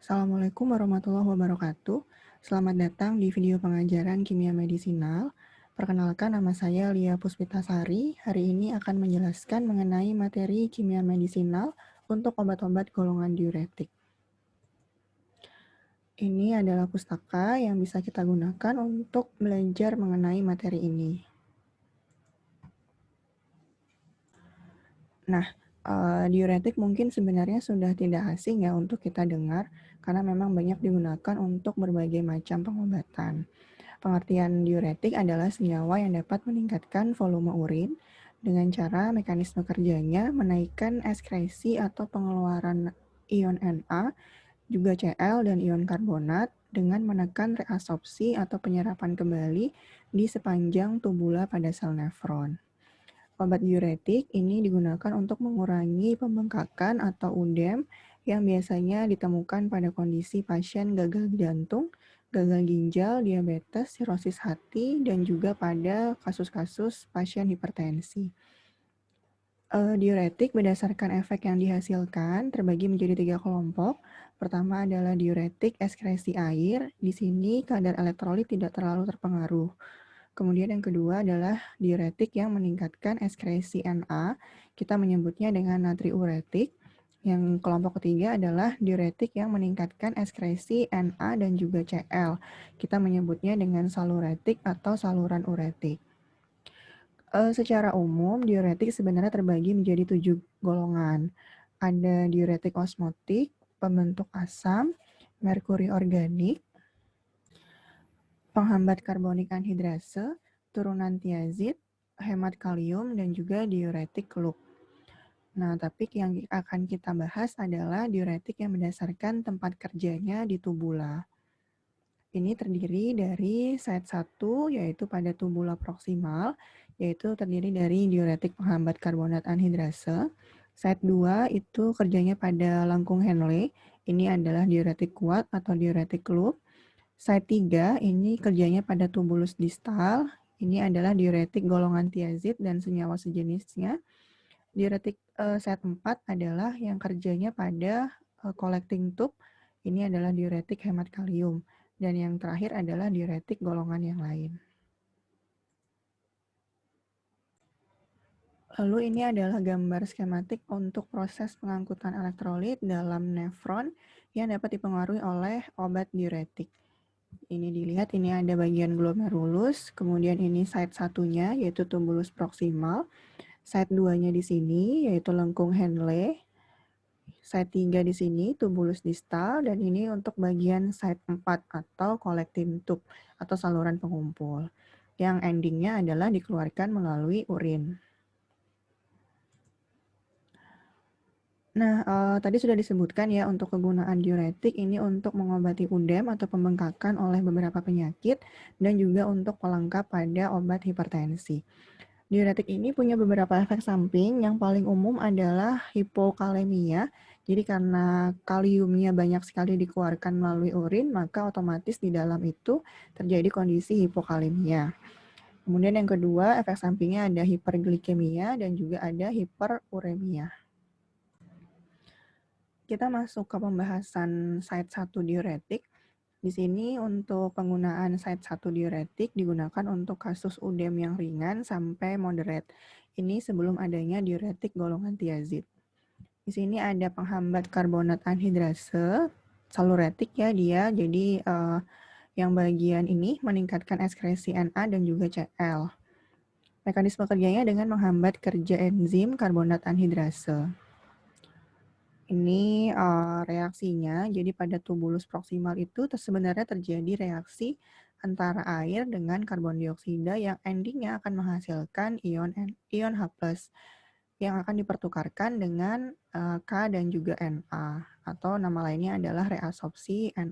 Assalamualaikum warahmatullahi wabarakatuh. Selamat datang di video pengajaran kimia medisinal. Perkenalkan, nama saya Lia Puspitasari. Hari ini akan menjelaskan mengenai materi kimia medisinal untuk obat-obat golongan diuretik. Ini adalah pustaka yang bisa kita gunakan untuk belajar mengenai materi ini. Nah, diuretik mungkin sebenarnya sudah tidak asing ya untuk kita dengar, karena memang banyak digunakan untuk berbagai macam pengobatan. Pengertian diuretik adalah senyawa yang dapat meningkatkan volume urin dengan cara mekanisme kerjanya menaikkan ekskresi atau pengeluaran ion Na, juga Cl dan ion karbonat dengan menekan reabsorpsi atau penyerapan kembali di sepanjang tubula pada sel nefron. Obat diuretik ini digunakan untuk mengurangi pembengkakan atau udem yang biasanya ditemukan pada kondisi pasien gagal jantung, gagal ginjal, diabetes, sirosis hati, dan juga pada kasus-kasus pasien hipertensi. Diuretik berdasarkan efek yang dihasilkan terbagi menjadi 3 kelompok. Pertama adalah diuretik ekskresi air. Di sini kadar elektrolit tidak terlalu terpengaruh. Kemudian yang kedua adalah diuretik yang meningkatkan ekskresi Na, kita menyebutnya dengan natriuretik. Yang kelompok ketiga adalah diuretik yang meningkatkan ekskresi Na dan juga Cl. Kita menyebutnya dengan saluretik atau saluran uretik. Secara umum, diuretik sebenarnya terbagi menjadi 7 golongan. Ada diuretik osmotik, pembentuk asam, merkuri organik, penghambat karbonik anhidrase, turunan tiazid, hemat kalium, dan juga diuretik loop. Nah, tapi yang akan kita bahas adalah diuretik yang berdasarkan tempat kerjanya di tubula. Ini terdiri dari site 1, yaitu pada tubula proksimal, yaitu terdiri dari diuretik penghambat karbonat anhidrase. Site 2 itu kerjanya pada lengkung Henle, ini adalah diuretik kuat atau diuretik loop. Site 3 ini kerjanya pada tubulus distal, ini adalah diuretik golongan tiazid dan senyawa sejenisnya. Diuretik site 4 adalah yang kerjanya pada collecting tube, ini adalah diuretik hemat kalium. Dan yang terakhir adalah diuretik golongan yang lain. Lalu ini adalah gambar skematik untuk proses pengangkutan elektrolit dalam nefron yang dapat dipengaruhi oleh obat diuretik. Ini dilihat, ini ada bagian glomerulus, kemudian ini site satunya yaitu tubulus proksimal, site 2-nya di sini yaitu lengkung Henle, site 3 di sini tubulus distal, dan ini untuk bagian site 4 atau collecting tube atau saluran pengumpul yang endingnya adalah dikeluarkan melalui urin. Nah, tadi sudah disebutkan ya untuk kegunaan diuretik ini untuk mengobati udem atau pembengkakan oleh beberapa penyakit dan juga untuk pelengkap pada obat hipertensi. Diuretik ini punya beberapa efek samping. Yang paling umum adalah hipokalemia. Jadi karena kaliumnya banyak sekali dikeluarkan melalui urin, maka otomatis di dalam itu terjadi kondisi hipokalemia. Kemudian yang kedua, efek sampingnya ada hiperglikemia dan juga ada hiperuremia. Kita masuk ke pembahasan site 1 diuretik. Di sini untuk penggunaan site 1 diuretik digunakan untuk kasus udem yang ringan sampai moderate. Ini sebelum adanya diuretik golongan tiazid. Di sini ada penghambat karbonat anhidrase, saluretik ya dia. Jadi yang bagian ini meningkatkan ekskresi Na dan juga Cl. Mekanisme kerjanya dengan menghambat kerja enzim karbonat anhidrase. Ini reaksinya, jadi pada tubulus proksimal itu sebenarnya terjadi reaksi antara air dengan karbon dioksida yang endingnya akan menghasilkan ion H+, yang akan dipertukarkan dengan K dan juga Na, atau nama lainnya adalah reabsorpsi Na+.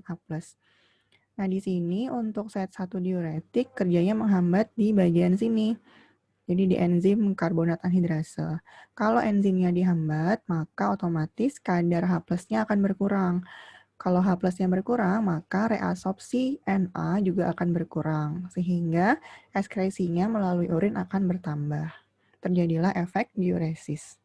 Nah, di sini untuk site 1 diuretik kerjanya menghambat di bagian sini. Jadi di enzim karbonat anhidrase. Kalau enzimnya dihambat, maka otomatis kadar H+-nya akan berkurang. Kalau H+-nya berkurang, maka reabsorpsi Na juga akan berkurang, sehingga ekskresinya melalui urin akan bertambah. Terjadilah efek diuresis.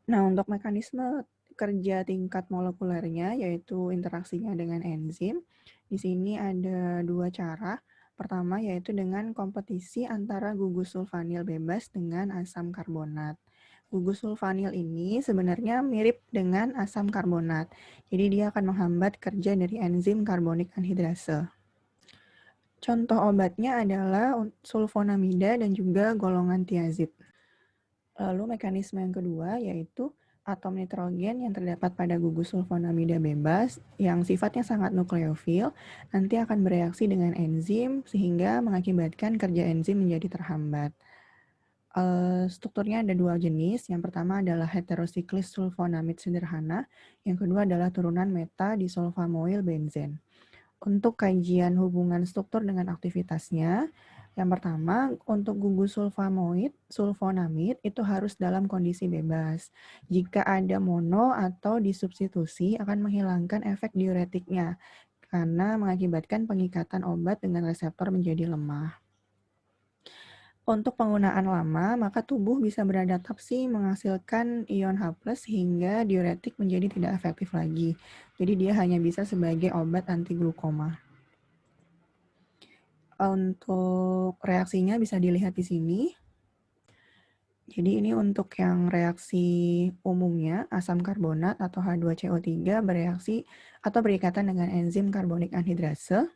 Nah, untuk mekanisme kerja tingkat molekulernya, yaitu interaksinya dengan enzim. Di sini ada dua cara. Pertama yaitu dengan kompetisi antara gugus sulfanil bebas dengan asam karbonat. Gugus sulfanil ini sebenarnya mirip dengan asam karbonat. Jadi dia akan menghambat kerja dari enzim karbonik anhidrase. Contoh obatnya adalah sulfonamida dan juga golongan tiazid. Lalu mekanisme yang kedua yaitu atom nitrogen yang terdapat pada gugus sulfonamida bebas yang sifatnya sangat nukleofil nanti akan bereaksi dengan enzim sehingga mengakibatkan kerja enzim menjadi terhambat. Strukturnya ada dua jenis. Yang pertama adalah heterosiklis sulfonamid sederhana, yang kedua adalah turunan meta disulfamoil benzen. Untuk kajian hubungan struktur dengan aktivitasnya, yang pertama, untuk gugus sulfonamid itu harus dalam kondisi bebas. Jika ada mono atau disubstitusi akan menghilangkan efek diuretiknya karena mengakibatkan pengikatan obat dengan reseptor menjadi lemah. Untuk penggunaan lama, maka tubuh bisa beradaptasi menghasilkan ion H+ sehingga diuretik menjadi tidak efektif lagi. Jadi dia hanya bisa sebagai obat anti glukoma. Untuk reaksinya bisa dilihat di sini. Jadi ini untuk yang reaksi umumnya, asam karbonat atau H2CO3 bereaksi atau berikatan dengan enzim karbonik anhidrase.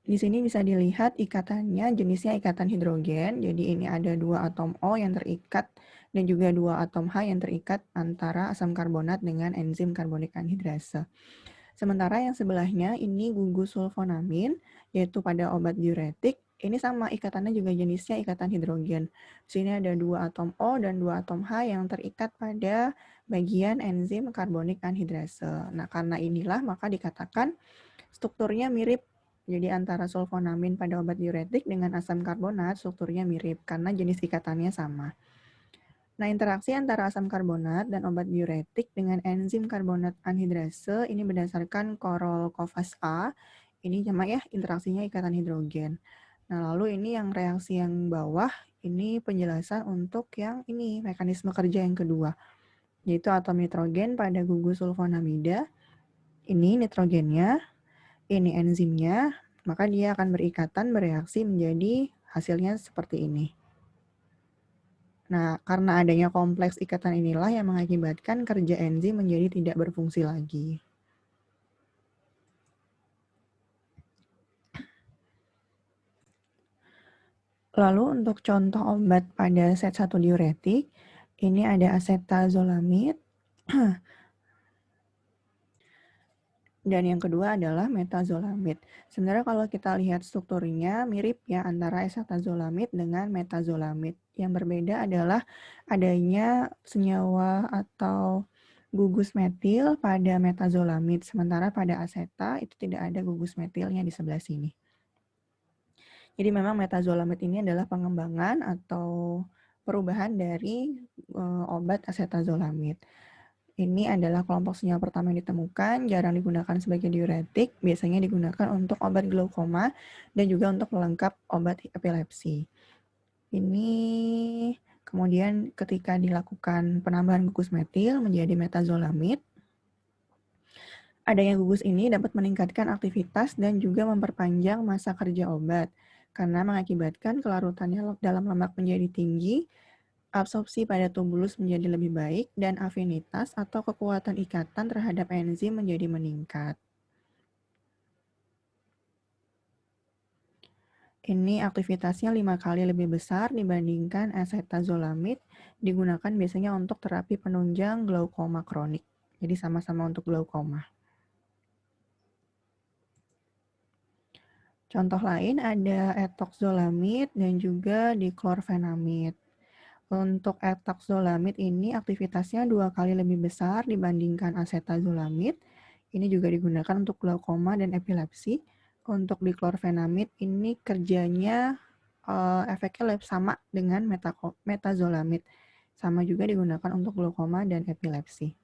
Di sini bisa dilihat ikatannya, jenisnya ikatan hidrogen. Jadi ini ada dua atom O yang terikat dan juga dua atom H yang terikat antara asam karbonat dengan enzim karbonik anhidrase. Sementara yang sebelahnya ini gugus sulfonamin, yaitu pada obat diuretik. Ini sama ikatannya juga jenisnya ikatan hidrogen. Di sini ada dua atom O dan dua atom H yang terikat pada bagian enzim karbonik anhidrase. Nah, karena inilah maka dikatakan strukturnya mirip. Jadi antara sulfonamin pada obat diuretik dengan asam karbonat strukturnya mirip karena jenis ikatannya sama. Nah, interaksi antara asam karbonat dan obat diuretik dengan enzim karbonat anhidrase ini berdasarkan Korolkovas A. Ini sama ya, interaksinya ikatan hidrogen. Nah, lalu ini yang reaksi yang bawah, ini penjelasan untuk yang ini, mekanisme kerja yang kedua, yaitu atom nitrogen pada gugus sulfonamida. Ini nitrogennya, ini enzimnya, maka dia akan berikatan bereaksi menjadi hasilnya seperti ini. Nah, karena adanya kompleks ikatan inilah yang mengakibatkan kerja enzim menjadi tidak berfungsi lagi. Lalu untuk contoh obat pada set 1 diuretik, ini ada acetazolamid, dan yang kedua adalah metazolamid. Sebenarnya kalau kita lihat strukturnya mirip ya antara acetazolamid dengan metazolamid. Yang berbeda adalah adanya senyawa atau gugus metil pada metazolamid, sementara pada aseta itu tidak ada gugus metilnya di sebelah sini. Jadi memang metazolamid ini adalah pengembangan atau perubahan dari obat acetazolamid. Ini adalah kelompok senyawa pertama yang ditemukan, jarang digunakan sebagai diuretik, biasanya digunakan untuk obat glaukoma dan juga untuk pelengkap obat epilepsi. Ini kemudian ketika dilakukan penambahan gugus metil menjadi metazolamid, adanya gugus ini dapat meningkatkan aktivitas dan juga memperpanjang masa kerja obat, karena mengakibatkan kelarutannya dalam lemak menjadi tinggi, absorpsi pada tubulus menjadi lebih baik, dan afinitas atau kekuatan ikatan terhadap enzim menjadi meningkat. Ini aktivitasnya 5 kali lebih besar dibandingkan acetazolamid, digunakan biasanya untuk terapi penunjang glaukoma kronik. Jadi sama-sama untuk glaukoma. Contoh lain ada etoxolamid dan juga diklorfenamid. Untuk etoxolamid ini aktivitasnya 2 kali lebih besar dibandingkan acetazolamid. Ini juga digunakan untuk glaukoma dan epilepsi. Untuk diklorfenamid ini kerjanya efeknya sama dengan metazolamid. Sama juga digunakan untuk glaukoma dan epilepsi.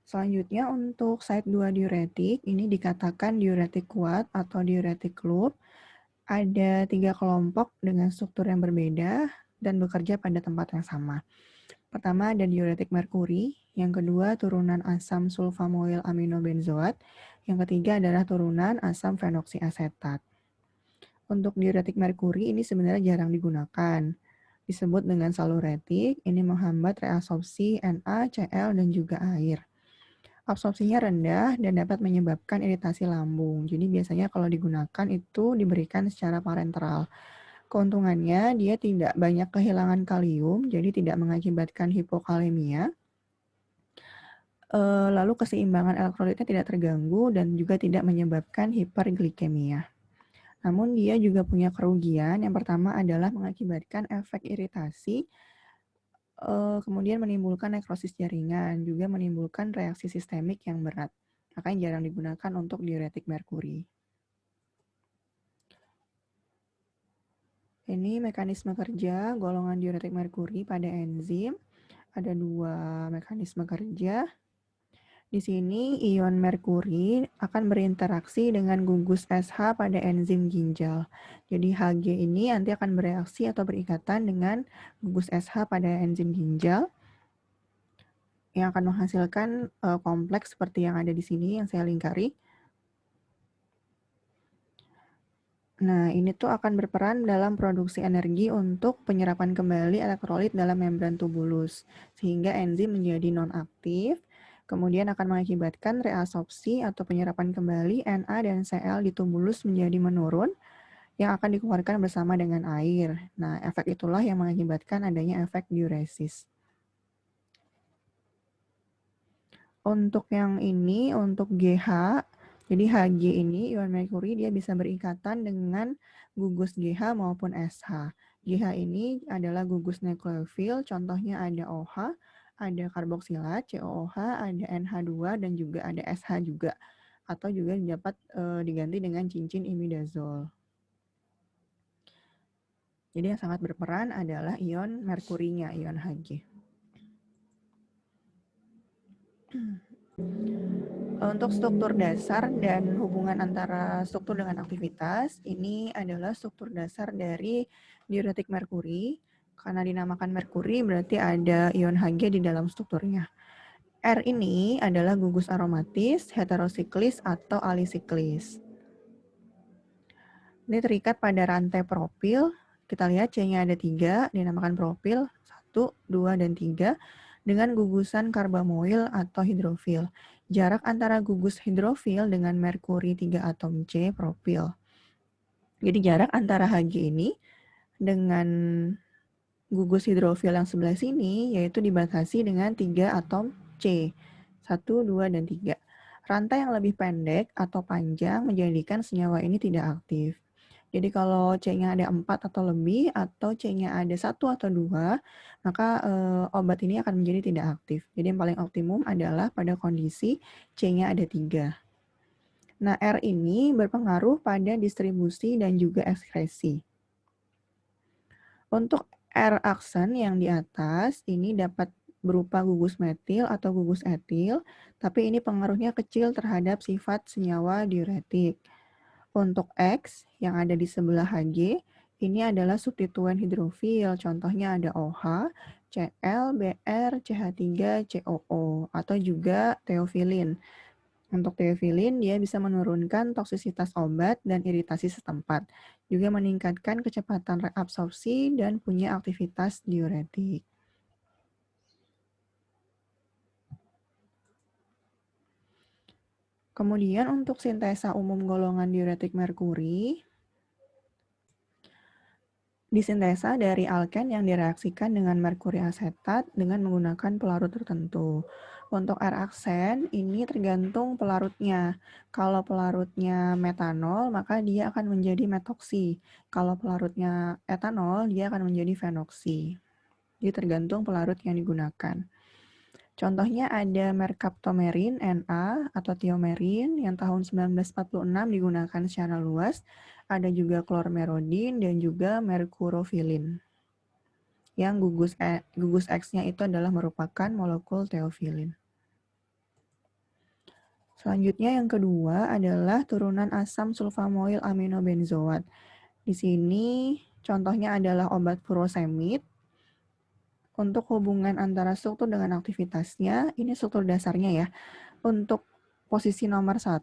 Selanjutnya untuk site 2 diuretik, ini dikatakan diuretik kuat atau diuretik loop. Ada 3 kelompok dengan struktur yang berbeda. dan bekerja pada tempat yang sama. Pertama ada diuretik merkuri, yang kedua turunan asam sulfamoil aminobenzoat, yang ketiga adalah turunan asam fenoksiasetat. Untuk diuretik merkuri ini sebenarnya jarang digunakan. Disebut dengan saluretik, ini menghambat reabsorpsi NaCl dan juga air. Absorpsinya rendah dan dapat menyebabkan iritasi lambung. Jadi biasanya kalau digunakan itu diberikan secara parenteral. Keuntungannya dia tidak banyak kehilangan kalium, jadi tidak mengakibatkan hipokalemia. Lalu keseimbangan elektrolitnya tidak terganggu dan juga tidak menyebabkan hiperglikemia. Namun dia juga punya kerugian. Yang pertama adalah mengakibatkan efek iritasi, kemudian menimbulkan nekrosis jaringan, juga menimbulkan reaksi sistemik yang berat. Makanya jarang digunakan untuk diuretik merkuri. Ini mekanisme kerja golongan diuretik merkuri pada enzim. Ada 2 mekanisme kerja. Di sini ion merkuri akan berinteraksi dengan gugus SH pada enzim ginjal. Jadi Hg ini nanti akan bereaksi atau berikatan dengan gugus SH pada enzim ginjal yang akan menghasilkan kompleks seperti yang ada di sini yang saya lingkari. Nah, ini tuh akan berperan dalam produksi energi untuk penyerapan kembali elektrolit dalam membran tubulus, sehingga enzim menjadi non-aktif, kemudian akan mengakibatkan reabsorpsi atau penyerapan kembali Na dan Cl di tubulus menjadi menurun, yang akan dikeluarkan bersama dengan air. Nah, efek itulah yang mengakibatkan adanya efek diuresis. Untuk yang ini, untuk GH, jadi Hg ini, ion merkuri, dia bisa berikatan dengan gugus GH maupun SH. GH ini adalah gugus nukleofil, contohnya ada OH, ada karboksilat, COOH, ada NH2, dan juga ada SH juga. Atau juga dapat diganti dengan cincin imidazol. Jadi yang sangat berperan adalah ion merkurinya, ion Hg. Untuk struktur dasar dan hubungan antara struktur dengan aktivitas, ini adalah struktur dasar dari diuretik merkuri. Karena dinamakan merkuri berarti ada ion Hg di dalam strukturnya. R ini adalah gugus aromatis, heterosiklis, atau alisiklis. Ini terikat pada rantai propil. Kita lihat C-nya ada 3, dinamakan propil, 1, 2, dan 3, dengan gugusan karbamoil atau hidrofil. Jarak antara gugus hidrofil dengan merkuri 3 atom C, propil. Jadi jarak antara Hg ini dengan gugus hidrofil yang sebelah sini, yaitu dibatasi dengan 3 atom C, 1, 2, dan 3. Rantai yang lebih pendek atau panjang menjadikan senyawa ini tidak aktif. Jadi kalau C-nya ada 4 atau lebih, atau C-nya ada 1 atau 2, maka obat ini akan menjadi tidak aktif. Jadi yang paling optimum adalah pada kondisi C-nya ada 3. Nah, R ini berpengaruh pada distribusi dan juga ekskresi. Untuk R-aksen yang di atas, ini dapat berupa gugus metil atau gugus etil, tapi ini pengaruhnya kecil terhadap sifat senyawa diuretik. Untuk X yang ada di sebelah Hg, ini adalah substituen hidrofil. Contohnya ada OH, Cl, Br, CH3, COO, atau juga teofilin. Untuk teofilin, dia bisa menurunkan toksisitas obat dan iritasi setempat. Juga meningkatkan kecepatan reabsorpsi dan punya aktivitas diuretik. Kemudian untuk sintesa umum golongan diuretik merkuri, disintesa dari alken yang direaksikan dengan merkuri asetat dengan menggunakan pelarut tertentu. Untuk R-aksen, ini tergantung pelarutnya. Kalau pelarutnya metanol, maka dia akan menjadi metoksi. Kalau pelarutnya etanol, dia akan menjadi fenoksi. Jadi tergantung pelarut yang digunakan. Contohnya ada merkaptomerin Na atau tiomerin yang tahun 1946 digunakan secara luas. Ada juga klormerodin dan juga merkurofilin. Yang gugus X-nya itu adalah merupakan molekul teofilin. Selanjutnya yang kedua adalah turunan asam sulfamoil aminobenzoat. Di sini contohnya adalah obat furosemid. Untuk hubungan antara struktur dengan aktivitasnya, ini struktur dasarnya ya. Untuk posisi nomor 1,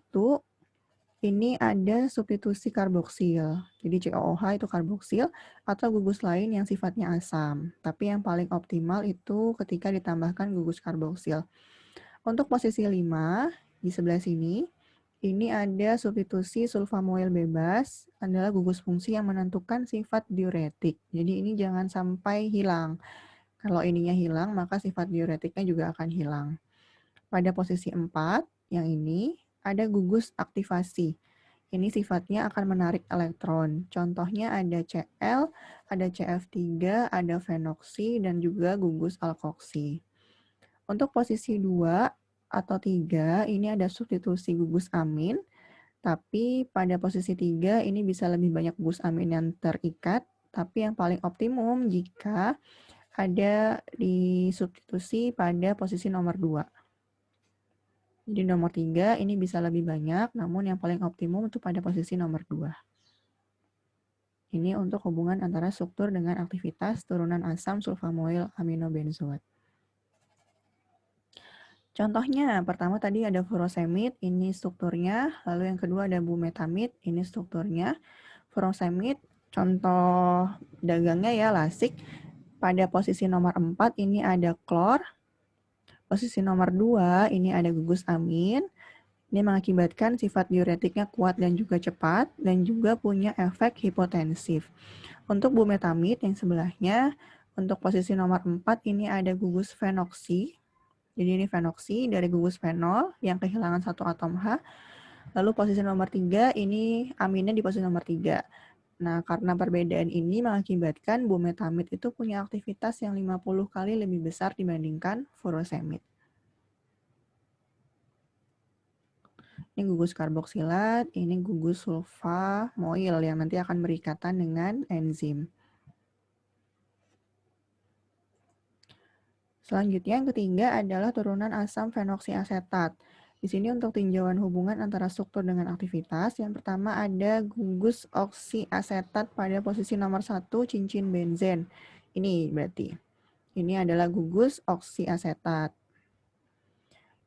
ini ada substitusi karboksil. Jadi COOH itu karboksil atau gugus lain yang sifatnya asam. Tapi yang paling optimal itu ketika ditambahkan gugus karboksil. Untuk posisi 5, di sebelah sini, ini ada substitusi sulfamoil bebas, adalah gugus fungsi yang menentukan sifat diuretik. Jadi ini jangan sampai hilang. Kalau ininya hilang, maka sifat diuretiknya juga akan hilang. Pada posisi 4, yang ini, ada gugus aktivasi. Ini sifatnya akan menarik elektron. Contohnya ada Cl, ada CF3, ada fenoksi, dan juga gugus alkoksi. Untuk posisi 2 atau 3, ini ada substitusi gugus amin, tapi pada posisi 3 ini bisa lebih banyak gugus amin yang terikat, tapi yang paling optimum jika ada di substitusi pada posisi nomor 2. Jadi nomor 3 ini bisa lebih banyak, namun yang paling optimum itu pada posisi nomor 2. Ini untuk hubungan antara struktur dengan aktivitas turunan asam sulfamoil aminobenzoat. Contohnya, pertama tadi ada furosemid, ini strukturnya. Lalu yang kedua ada bumetamid, ini strukturnya. Furosemid, contoh dagangnya ya lasik. Pada posisi nomor 4 ini ada klor. Posisi nomor 2 ini ada gugus amin. Ini mengakibatkan sifat diuretiknya kuat dan juga cepat, dan juga punya efek hipotensif. Untuk bumetamid yang sebelahnya, untuk posisi nomor 4 ini ada gugus fenoksi. Jadi ini fenoksi dari gugus fenol yang kehilangan satu atom H. Lalu posisi nomor 3 ini aminnya di posisi nomor 3. Nah, karena perbedaan ini mengakibatkan bumetamid itu punya aktivitas yang 50 kali lebih besar dibandingkan furosemid. Ini gugus karboksilat, ini gugus sulfamoil yang nanti akan berikatan dengan enzim. Selanjutnya yang ketiga adalah turunan asam fenoksiasetat. Di sini untuk tinjauan hubungan antara struktur dengan aktivitas, yang pertama ada gugus oksiasetat pada posisi nomor 1 cincin benzen. Ini berarti. Ini adalah gugus oksiasetat.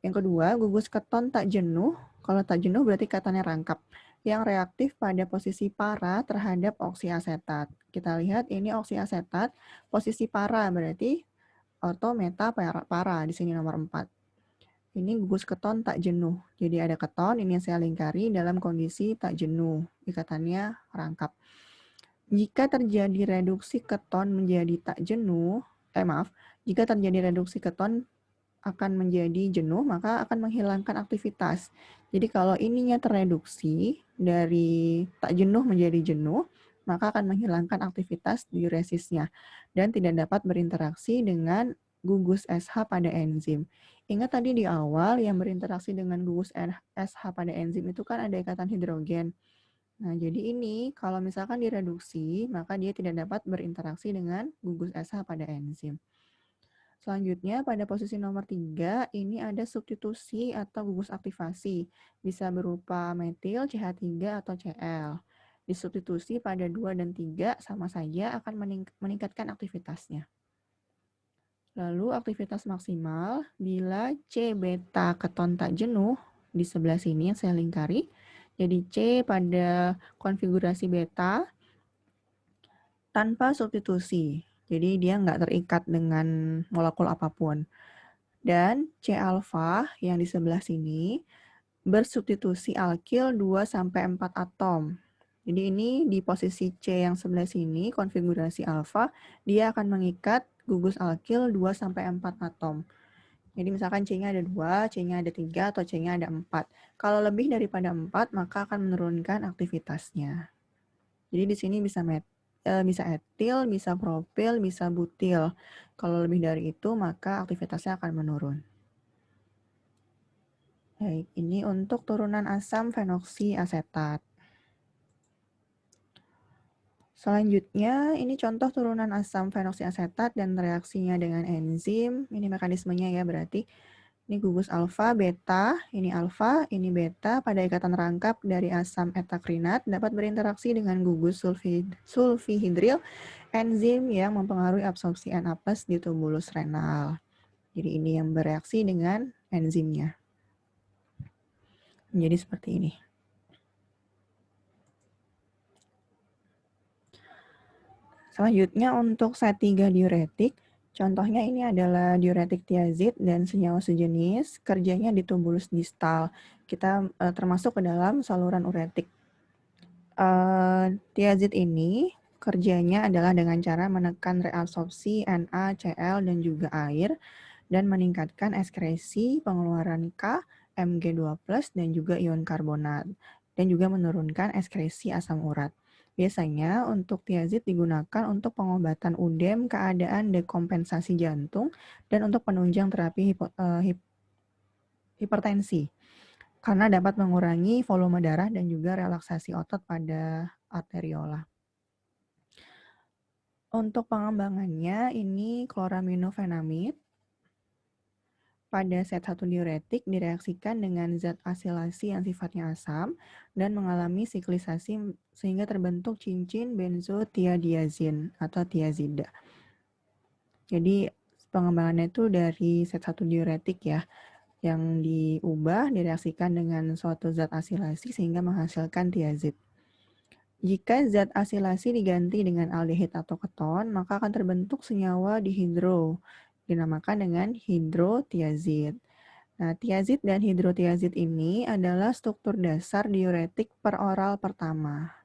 Yang kedua, gugus keton tak jenuh. Kalau tak jenuh berarti katanya rangkap. Yang reaktif pada posisi para terhadap oksiasetat. Kita lihat ini oksiasetat, posisi para berarti orto, meta, para. Di sini nomor 4. Ini gugus keton tak jenuh. Jadi ada keton, ini yang saya lingkari dalam kondisi tak jenuh. Ikatannya rangkap. Jika terjadi reduksi keton menjadi tak jenuh, jika terjadi reduksi keton akan menjadi jenuh, maka akan menghilangkan aktivitas. Jadi kalau ininya tereduksi dari tak jenuh menjadi jenuh, maka akan menghilangkan aktivitas diuresisnya dan tidak dapat berinteraksi dengan gugus SH pada enzim. Ingat tadi di awal yang berinteraksi dengan gugus SH pada enzim itu kan ada ikatan hidrogen. Nah, jadi ini kalau misalkan direduksi, maka dia tidak dapat berinteraksi dengan gugus SH pada enzim. Selanjutnya, pada posisi nomor 3, ini ada substitusi atau gugus aktivasi. Bisa berupa metil, CH3, atau Cl. Disubstitusi pada 2 dan 3 sama saja akan meningkatkan aktivitasnya. Lalu aktivitas maksimal bila C beta keton tak jenuh, di sebelah sini yang saya lingkari. Jadi C pada konfigurasi beta tanpa substitusi. Jadi dia nggak terikat dengan molekul apapun. Dan C-alfa yang di sebelah sini bersubstitusi alkil 2-4 atom. Jadi ini di posisi C yang sebelah sini, konfigurasi alfa, dia akan mengikat gugus alkil 2-4 atom. Jadi misalkan C-nya ada 2, C-nya ada 3, atau C-nya ada 4. Kalau lebih daripada 4, maka akan menurunkan aktivitasnya. Jadi di sini bisa etil, bisa propil, bisa butil. Kalau lebih dari itu, maka aktivitasnya akan menurun. Baik, ini untuk turunan asam fenoksiasetat. Selanjutnya, ini contoh turunan asam fenoksiasetat dan reaksinya dengan enzim. Ini mekanismenya ya berarti. Ini gugus alfa, beta, ini alfa, ini beta pada ikatan rangkap dari asam etakrinat dapat berinteraksi dengan gugus sulfihidril, enzim yang mempengaruhi absorpsi Na+ di tubulus renal. Jadi ini yang bereaksi dengan enzimnya. Jadi seperti ini. Selanjutnya untuk zat 3 diuretik, contohnya ini adalah diuretik tiazid dan senyawa sejenis, kerjanya di tubulus distal. Kita termasuk ke dalam saluran uretik. Tiazid ini kerjanya adalah dengan cara menekan reabsorpsi NaCl dan juga air dan meningkatkan ekskresi pengeluaran K, Mg2+, dan juga ion karbonat, dan juga menurunkan ekskresi asam urat. Biasanya untuk tiazid digunakan untuk pengobatan udem, keadaan dekompensasi jantung, dan untuk penunjang terapi hipertensi, karena dapat mengurangi volume darah dan juga relaksasi otot pada arteriola. Untuk pengembangannya ini kloraminofenamid pada zat 1 diuretik direaksikan dengan zat asilasi yang sifatnya asam dan mengalami siklisasi sehingga terbentuk cincin benzotiadiazin atau tiazida. Jadi pengembangannya itu dari zat 1 diuretik ya, yang diubah direaksikan dengan suatu zat asilasi sehingga menghasilkan tiazid. Jika zat asilasi diganti dengan aldehid atau keton, maka akan terbentuk senyawa dihidro, dinamakan dengan hidrotiazid. Nah, tiazid dan hidrotiazid ini adalah struktur dasar diuretik peroral pertama.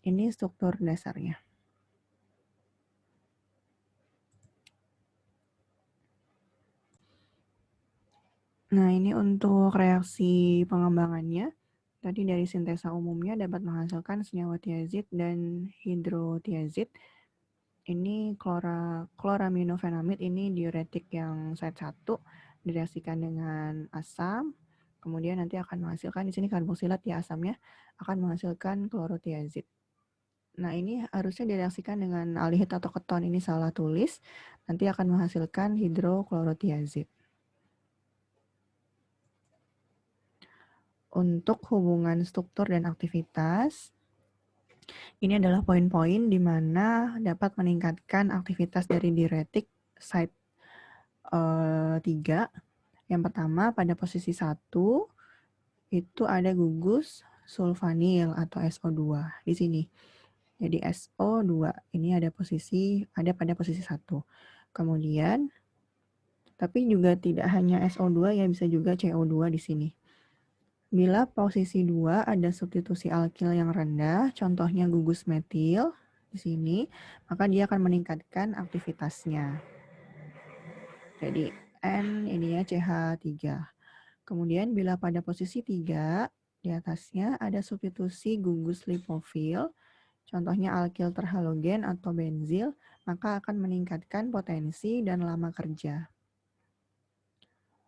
Ini struktur dasarnya. Nah, ini untuk reaksi pengembangannya. Tadi dari sintesa umumnya dapat menghasilkan senyawa tiazid dan hidrotiazid. Ini kloraminofenamid ini diuretik yang zat 1 direaksikan dengan asam, kemudian nanti akan menghasilkan di sini karboksilat ya asamnya, akan menghasilkan klorotiazid. Nah, ini harusnya direaksikan dengan aldehid atau keton, ini salah tulis, nanti akan menghasilkan hidroklorotiazid. Untuk hubungan struktur dan aktivitas, ini adalah poin-poin di mana dapat meningkatkan aktivitas dari diuretik site 3. Yang pertama pada posisi 1 itu ada gugus sulfanil atau SO2 di sini. Jadi SO2 ini ada pada posisi 1. Kemudian tapi juga tidak hanya SO2 ya, bisa juga CO2 di sini. Bila posisi 2 ada substitusi alkil yang rendah, contohnya gugus metil di sini, maka dia akan meningkatkan aktivitasnya. Jadi N ini ya CH3. Kemudian bila pada posisi 3 di atasnya ada substitusi gugus lipofil, contohnya alkil terhalogen atau benzil, maka akan meningkatkan potensi dan lama kerja.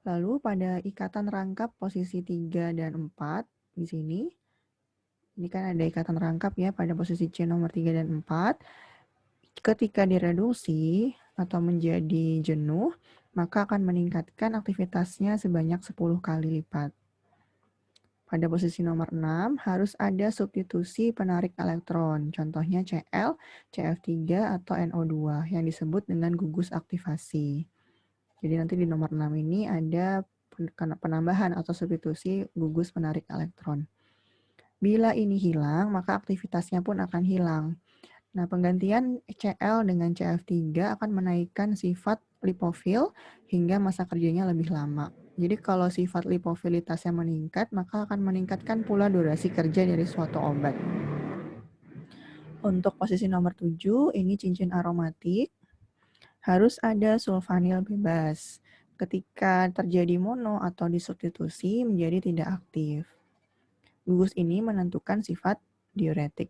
Lalu pada ikatan rangkap posisi 3 dan 4 di sini, ini kan ada ikatan rangkap ya pada posisi C nomor 3 dan 4. Ketika direduksi atau menjadi jenuh, maka akan meningkatkan aktivitasnya sebanyak 10 kali lipat. Pada posisi nomor 6 harus ada substitusi penarik elektron, contohnya Cl, Cf3 atau NO2 yang disebut dengan gugus aktivasi. Jadi nanti di nomor 6 ini ada penambahan atau substitusi gugus penarik elektron. Bila ini hilang, maka aktivitasnya pun akan hilang. Nah, penggantian Cl dengan Cf3 akan menaikkan sifat lipofil hingga masa kerjanya lebih lama. Jadi kalau sifat lipofilitasnya meningkat, maka akan meningkatkan pula durasi kerja dari suatu obat. Untuk posisi nomor 7, ini cincin aromatik. Harus ada sulfanil bebas. Ketika terjadi mono atau disubstitusi menjadi tidak aktif. Gugus ini menentukan sifat diuretik.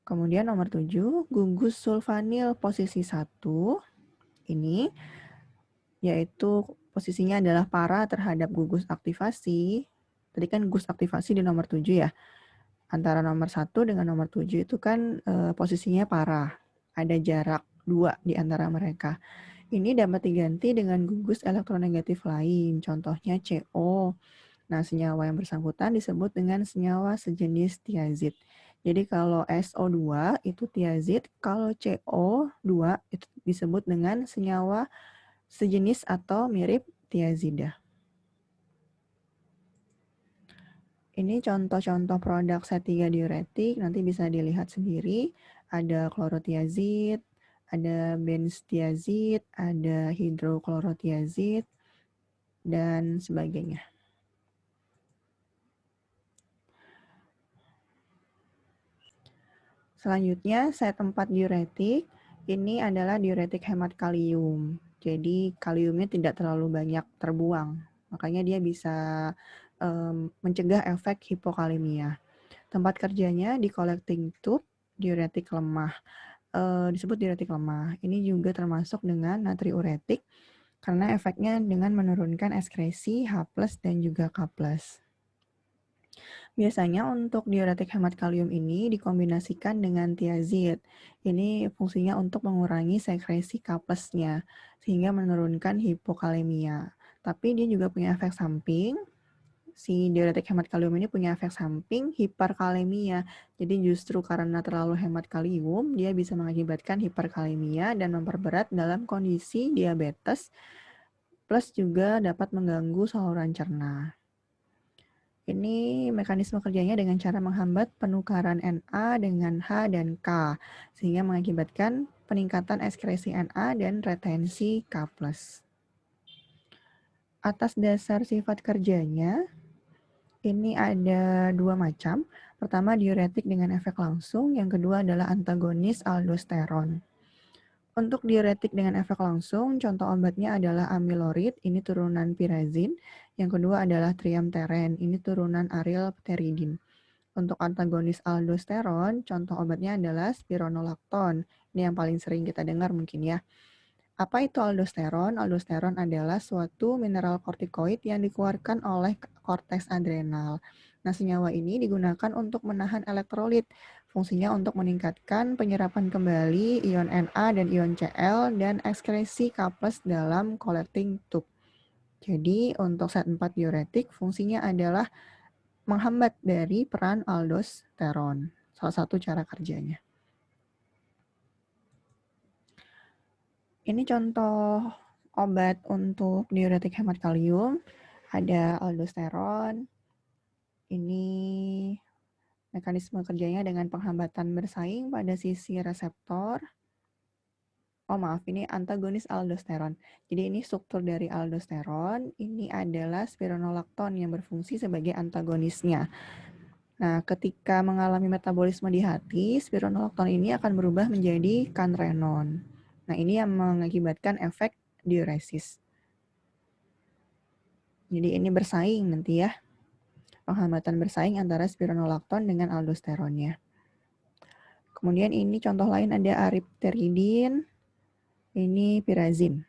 Kemudian nomor 7, gugus sulfanil posisi 1. Ini yaitu posisinya adalah para terhadap gugus aktivasi. Tadi kan gugus aktivasi di nomor 7 ya. Antara nomor 1 dengan nomor 7 itu kan posisinya para. Ada jarak 2 di antara mereka. Ini dapat diganti dengan gugus elektronegatif lain, contohnya CO. Nah, senyawa yang bersangkutan disebut dengan senyawa sejenis tiazid. Jadi kalau SO2 itu tiazid, kalau CO2 itu disebut dengan senyawa sejenis atau mirip tiazidah. Ini contoh-contoh produk C3 diuretik, nanti bisa dilihat sendiri. Ada klorotiazid, ada benztiazid, ada hidroklorotiazid, dan sebagainya. Selanjutnya, set 4 diuretik. Ini adalah diuretik hemat kalium. Jadi, kaliumnya tidak terlalu banyak terbuang. Makanya dia bisa mencegah efek hipokalemia. Tempat kerjanya di collecting tube, diuretik lemah. Disebut diuretik lemah. Ini juga termasuk dengan natriuretik karena efeknya dengan menurunkan ekskresi H+ dan juga K+. Biasanya untuk diuretik hemat kalium ini dikombinasikan dengan tiazid. Ini fungsinya untuk mengurangi sekresi K+-nya sehingga menurunkan hipokalemia. Tapi dia juga punya efek samping. Si diuretik hemat kalium ini punya efek samping hiperkalemia. Jadi justru karena terlalu hemat kalium, dia bisa mengakibatkan hiperkalemia dan memperberat dalam kondisi diabetes, plus juga dapat mengganggu saluran cerna. Ini mekanisme kerjanya dengan cara menghambat penukaran Na dengan H dan K, sehingga mengakibatkan peningkatan ekskresi Na dan retensi K+. Atas dasar sifat kerjanya, ini ada dua macam. Pertama, diuretik dengan efek langsung. Yang kedua adalah antagonis aldosteron. Untuk diuretik dengan efek langsung, contoh obatnya adalah amilorid, ini turunan pirazin. Yang kedua adalah triamteren, ini turunan arilpteridin. Untuk antagonis aldosteron, contoh obatnya adalah spironolakton. Ini yang paling sering kita dengar mungkin ya. Apa itu aldosteron? Aldosteron adalah suatu mineral kortikoid yang dikeluarkan oleh korteks adrenal. Nah, senyawa ini digunakan untuk menahan elektrolit. Fungsinya untuk meningkatkan penyerapan kembali ion Na dan ion Cl dan ekskresi K+ dalam collecting tube. Jadi, untuk set 4 diuretik, fungsinya adalah menghambat dari peran aldosteron. Salah satu cara kerjanya. Ini contoh obat untuk diuretik hemat kalium. Ada aldosteron. Ini mekanisme kerjanya dengan penghambatan bersaing pada sisi reseptor. Oh maaf, ini antagonis aldosteron. Jadi ini struktur dari aldosteron. Ini adalah spironolakton yang berfungsi sebagai antagonisnya. Nah, ketika mengalami metabolisme di hati, spironolakton ini akan berubah menjadi kanrenon. Nah, ini yang mengakibatkan efek diuresis. Jadi ini bersaing nanti ya. Penghambatan bersaing antara spironolakton dengan aldosteronnya. Kemudian ini contoh lain ada aripteridin, ini pirazin.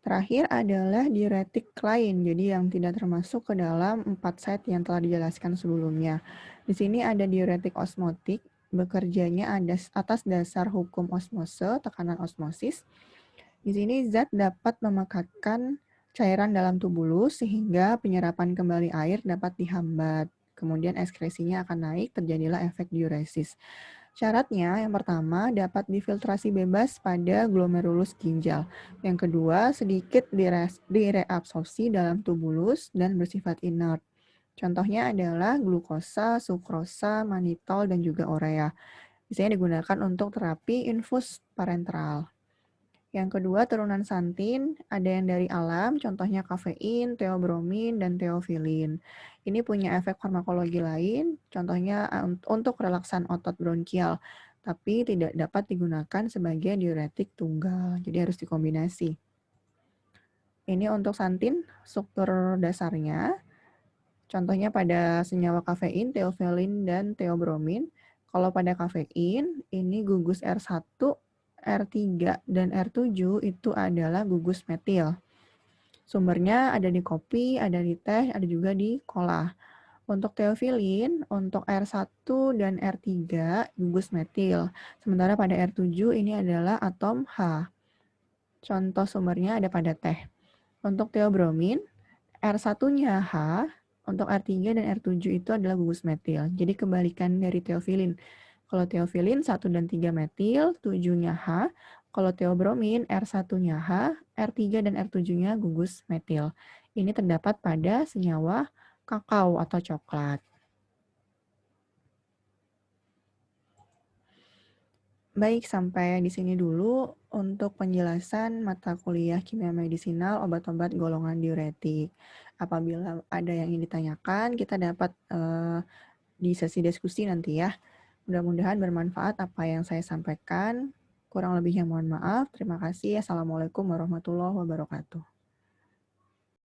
Terakhir adalah diuretik lain, jadi yang tidak termasuk ke dalam 4 set yang telah dijelaskan sebelumnya. Di sini ada diuretik osmotik, bekerjanya atas dasar hukum osmose, tekanan osmosis. Di sini zat dapat memekatkan cairan dalam tubulus sehingga penyerapan kembali air dapat dihambat. Kemudian ekskresinya akan naik, terjadilah efek diuresis. Syaratnya yang pertama dapat difiltrasi bebas pada glomerulus ginjal. Yang kedua sedikit direabsorpsi dalam tubulus dan bersifat inert. Contohnya adalah glukosa, sukrosa, manitol, dan juga urea. Biasanya digunakan untuk terapi infus parenteral. Yang kedua, turunan santin, ada yang dari alam, contohnya kafein, teobromin, dan teofilin. Ini punya efek farmakologi lain, contohnya untuk relaksan otot bronkial, tapi tidak dapat digunakan sebagai diuretik tunggal, jadi harus dikombinasi. Ini untuk santin, struktur dasarnya, contohnya pada senyawa kafein, teofilin, dan teobromin. Kalau pada kafein, ini gugus R1, R3 dan R7 itu adalah gugus metil. Sumbernya ada di kopi, ada di teh, ada juga di cola. Untuk teofilin, untuk R1 dan R3 gugus metil. Sementara pada R7 ini adalah atom H. Contoh sumbernya ada pada teh. Untuk teobromin, R1-nya H, untuk R3 dan R7 itu adalah gugus metil. Jadi kebalikan dari teofilin. Kalau teofilin 1 dan 3 metil, 7-nya H. Kalau teobromin, R1-nya H, R3 dan R7-nya gugus metil. Ini terdapat pada senyawa kakao atau coklat. Baik, sampai di sini dulu untuk penjelasan mata kuliah kimia medisinal obat-obat golongan diuretik. Apabila ada yang ingin ditanyakan, kita dapat di sesi diskusi nanti ya. Mudah-mudahan bermanfaat apa yang saya sampaikan. Kurang lebihnya mohon maaf. Terima kasih. Assalamualaikum warahmatullahi wabarakatuh.